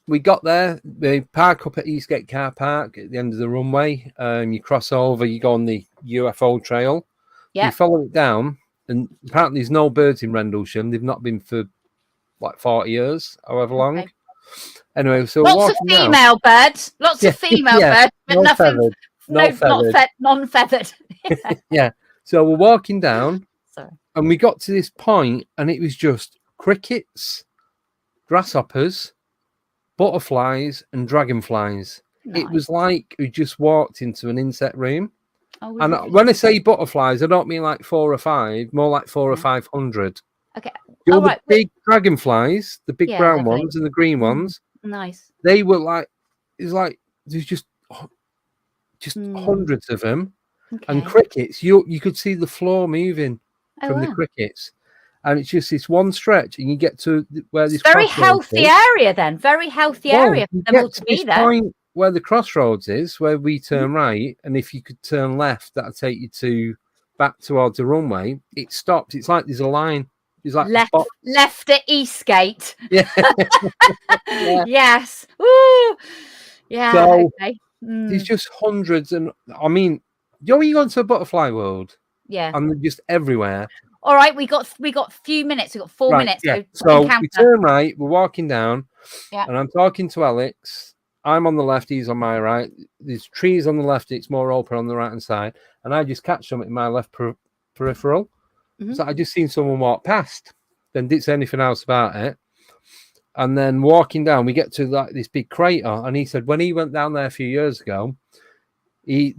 we got there. We park up at Eastgate Car Park at the end of the runway. You cross over. You go on the UFO trail. Yeah. You follow it down, and apparently there's no birds in Rendlesham. They've not been for like 40 years, however long. Okay. Anyway, so lots of female birds, but no nothing. Feathered. Non-feathered. Yeah. So we're walking down, and we got to this point, and it was just crickets, grasshoppers, butterflies, and dragonflies. Nice. It was like we just walked into an insect room. Oh, and when I say butterflies, I don't mean like 4 or 5, more like 400 or 500. Okay. The big dragonflies, the big brown ones and the green ones. Nice. They were like, it's like there's just hundreds of them. Okay. And crickets, you could see the floor moving from the crickets. And it's just this one stretch, and you get to where this very healthy area then. Very healthy area for them all to be there. Point where the crossroads is, where we turn right, and if you could turn left, that'll take you back towards the runway. It stops. It's like there's a line. It's like left at Eastgate. Yeah. Yes. Ooh. Yeah. So there's just hundreds, and I mean, you go into a butterfly world. Yeah. And they're just everywhere. All right, we got a few minutes. We got 4 minutes. Yeah. So we turn right. We're walking down. Yeah. And I'm talking to Alex. I'm on the left, he's on my right. There's trees on the left, it's more open on the right hand side. And I just catch something in my left peripheral. So I just seen someone walk past. Then didn't say anything else about it. And then walking down, we get to like this big crater. And he said when he went down there a few years ago, he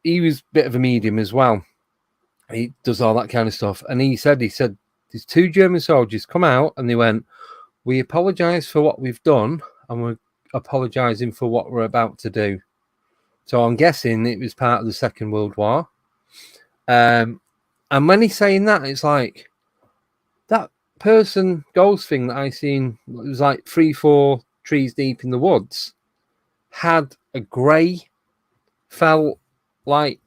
was a bit of a medium as well. He does all that kind of stuff. And he said These 2 German soldiers come out and they went, "We apologise for what we've done, and we're apologising for what we're about to do." So I'm guessing it was part of the Second World War. And when he's saying that, it's like that person ghost thing that I seen, it was like 3-4 trees deep in the woods, had a grey felt like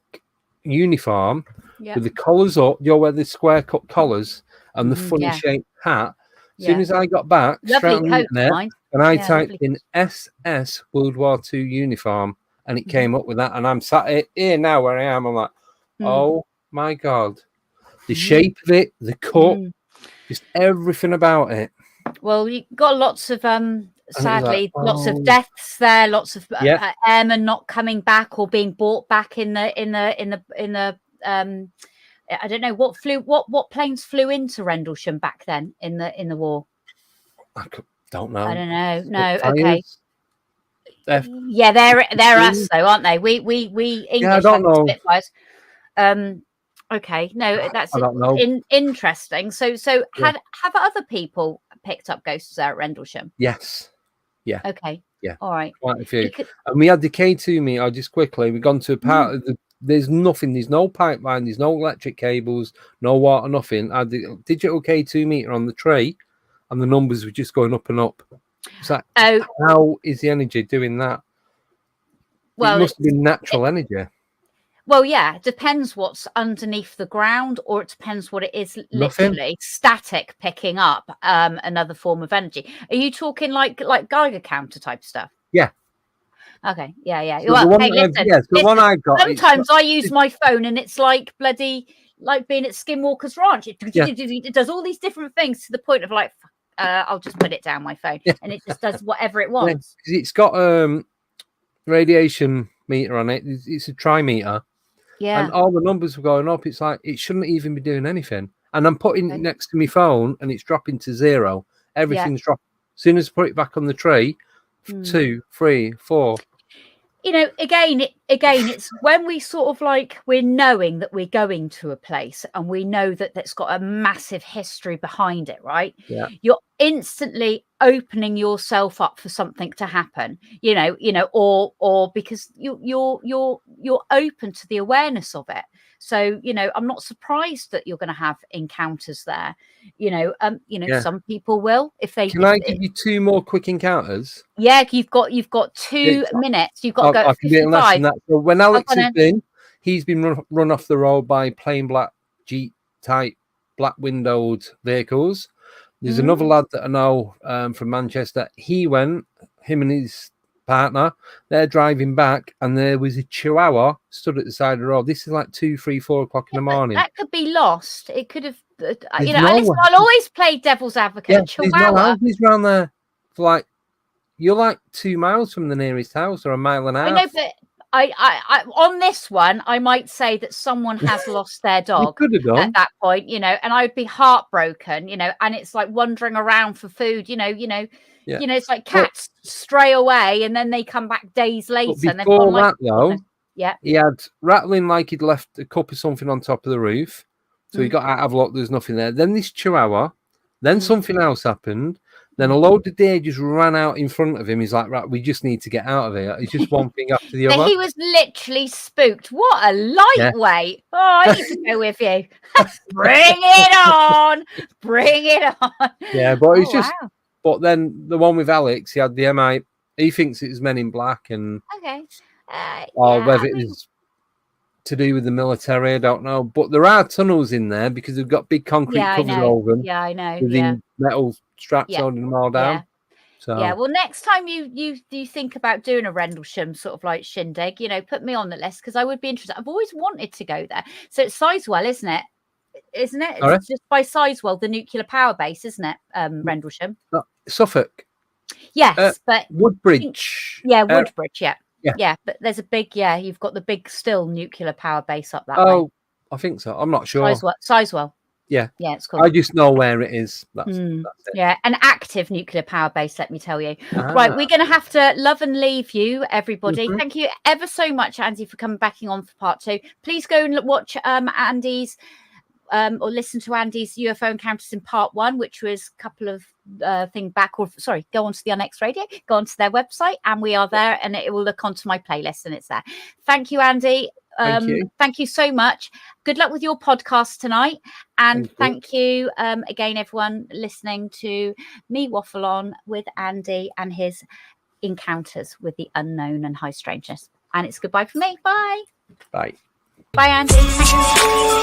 uniform with the collars up, where the square cut collars and the funny shaped hat. As soon as I got back, straight on the internet, and I typed in SS World War II uniform, and it came up with that. And I'm sat here now where I am. I'm like, oh my God, the shape of it, the cut, just everything about it. Well, you got lots of sadly, lots of deaths there, lots of airmen not coming back or being brought back in the I don't know what planes flew into Rendlesham back then in the war. I don't know. I don't know. No, Fires. okay. Yeah, they're us though, aren't they? We English I don't know. Spitfires. Okay, no, that's I don't know. Interesting. So have other people picked up ghosts there at Rendlesham? Yes. Yeah. Okay. Yeah. All right. Quite a few. And we had the K2 meter just quickly. We've gone to a part of the. There's nothing. There's no pipeline. There's no electric cables. No water. Nothing. I had the digital K2 meter on the tray, and the numbers were just going up and up. It's like, how is the energy doing that? Well, it must have been natural energy. Well, yeah, it depends what's underneath the ground, or it depends what it is literally static picking up another form of energy. Are you talking like Geiger counter type stuff? Yeah. Okay. Yeah. So well, hey, listen, the one I got. Sometimes I use my phone and it's like bloody like being at Skinwalker's Ranch. It does all these different things to the point of like, I'll just put it down my phone and it just does whatever it wants. Yeah, it's got radiation meter on it. It's a trimeter. Yeah. And all the numbers were going up. It's like it shouldn't even be doing anything. And I'm putting it next to my phone and it's dropping to 0. Everything's dropping. As soon as I put it back on the tray, 2, 3, 4. You know, again, it's when we sort of like we're knowing that we're going to a place and we know that that's got a massive history behind it, right? Yeah. You're instantly opening yourself up for something to happen, you know, or because you're open to the awareness of it. So, you know, I'm not surprised that you're going to have encounters there. Some people will if they. Can I give you 2 more quick encounters? Yeah, you've got 2 minutes. You've got to go. I can do it less than that. So when Alex has been, he's been run off the road by plain black Jeep type black windowed vehicles. There's another lad that I know from Manchester. He went, him and his partner, they're driving back and there was a chihuahua stood at the side of the road. This is like 2, 3, 4 o'clock in the morning. That could be lost. It could have, I'll always play devil's advocate. Yeah, chihuahua. He's around there for like, you're like 2 miles from the nearest house or a mile and a half. I know, but I on this one, I might say that someone has lost their dog at that point, and I would be heartbroken, and it's like wandering around for food, it's like cats stray away and then they come back days later. And before that, though, yeah, he had rattling like he'd left a cup of something on top of the roof. So he got out of luck, there's nothing there. Then this chihuahua, then something else happened. Then a load of deer just ran out in front of him. He's like, right, we just need to get out of here. It's just one thing after the other. He was literally spooked. What a lightweight. Yeah. Oh, I need to go with you. Bring it on. Bring it on. Yeah, but it's just, but then the one with Alex, he had the MI, he thinks it was Men in Black and, whether it was to do with the military, I don't know. But there are tunnels in there because they've got big concrete covers over them. Yeah, I know. With metal straps holding them all down. So well, next time you think about doing a Rendlesham sort of like shindig, put me on the list because I would be interested. I've always wanted to go there. So it's Sizewell, isn't it? It's just by Sizewell, the nuclear power base, isn't it? Rendlesham. Suffolk. Yes, but Woodbridge. Woodbridge. Yeah, but there's a big you've got the big still nuclear power base up that way. Oh, I think so. I'm not sure. Sizewell. Yeah, it's called. I just know where it is. That's it. Yeah, an active nuclear power base, let me tell you. Right, we're going to have to love and leave you, everybody. Thank you ever so much, Andy, for coming back on for part 2. Please go and watch Andy's or listen to Andy's UFO encounters in part 1, which was a couple of things back, or sorry, go onto the Unexplained Radio, go onto their website, and we are there, and it will look onto my playlist, and it's there. Thank you, Andy. Thank you so much. Good luck with your podcast tonight, and thank you again, everyone listening to me waffle on with Andy and his encounters with the unknown and high strangeness. And it's goodbye from me. Bye. Bye. Bye, Andy.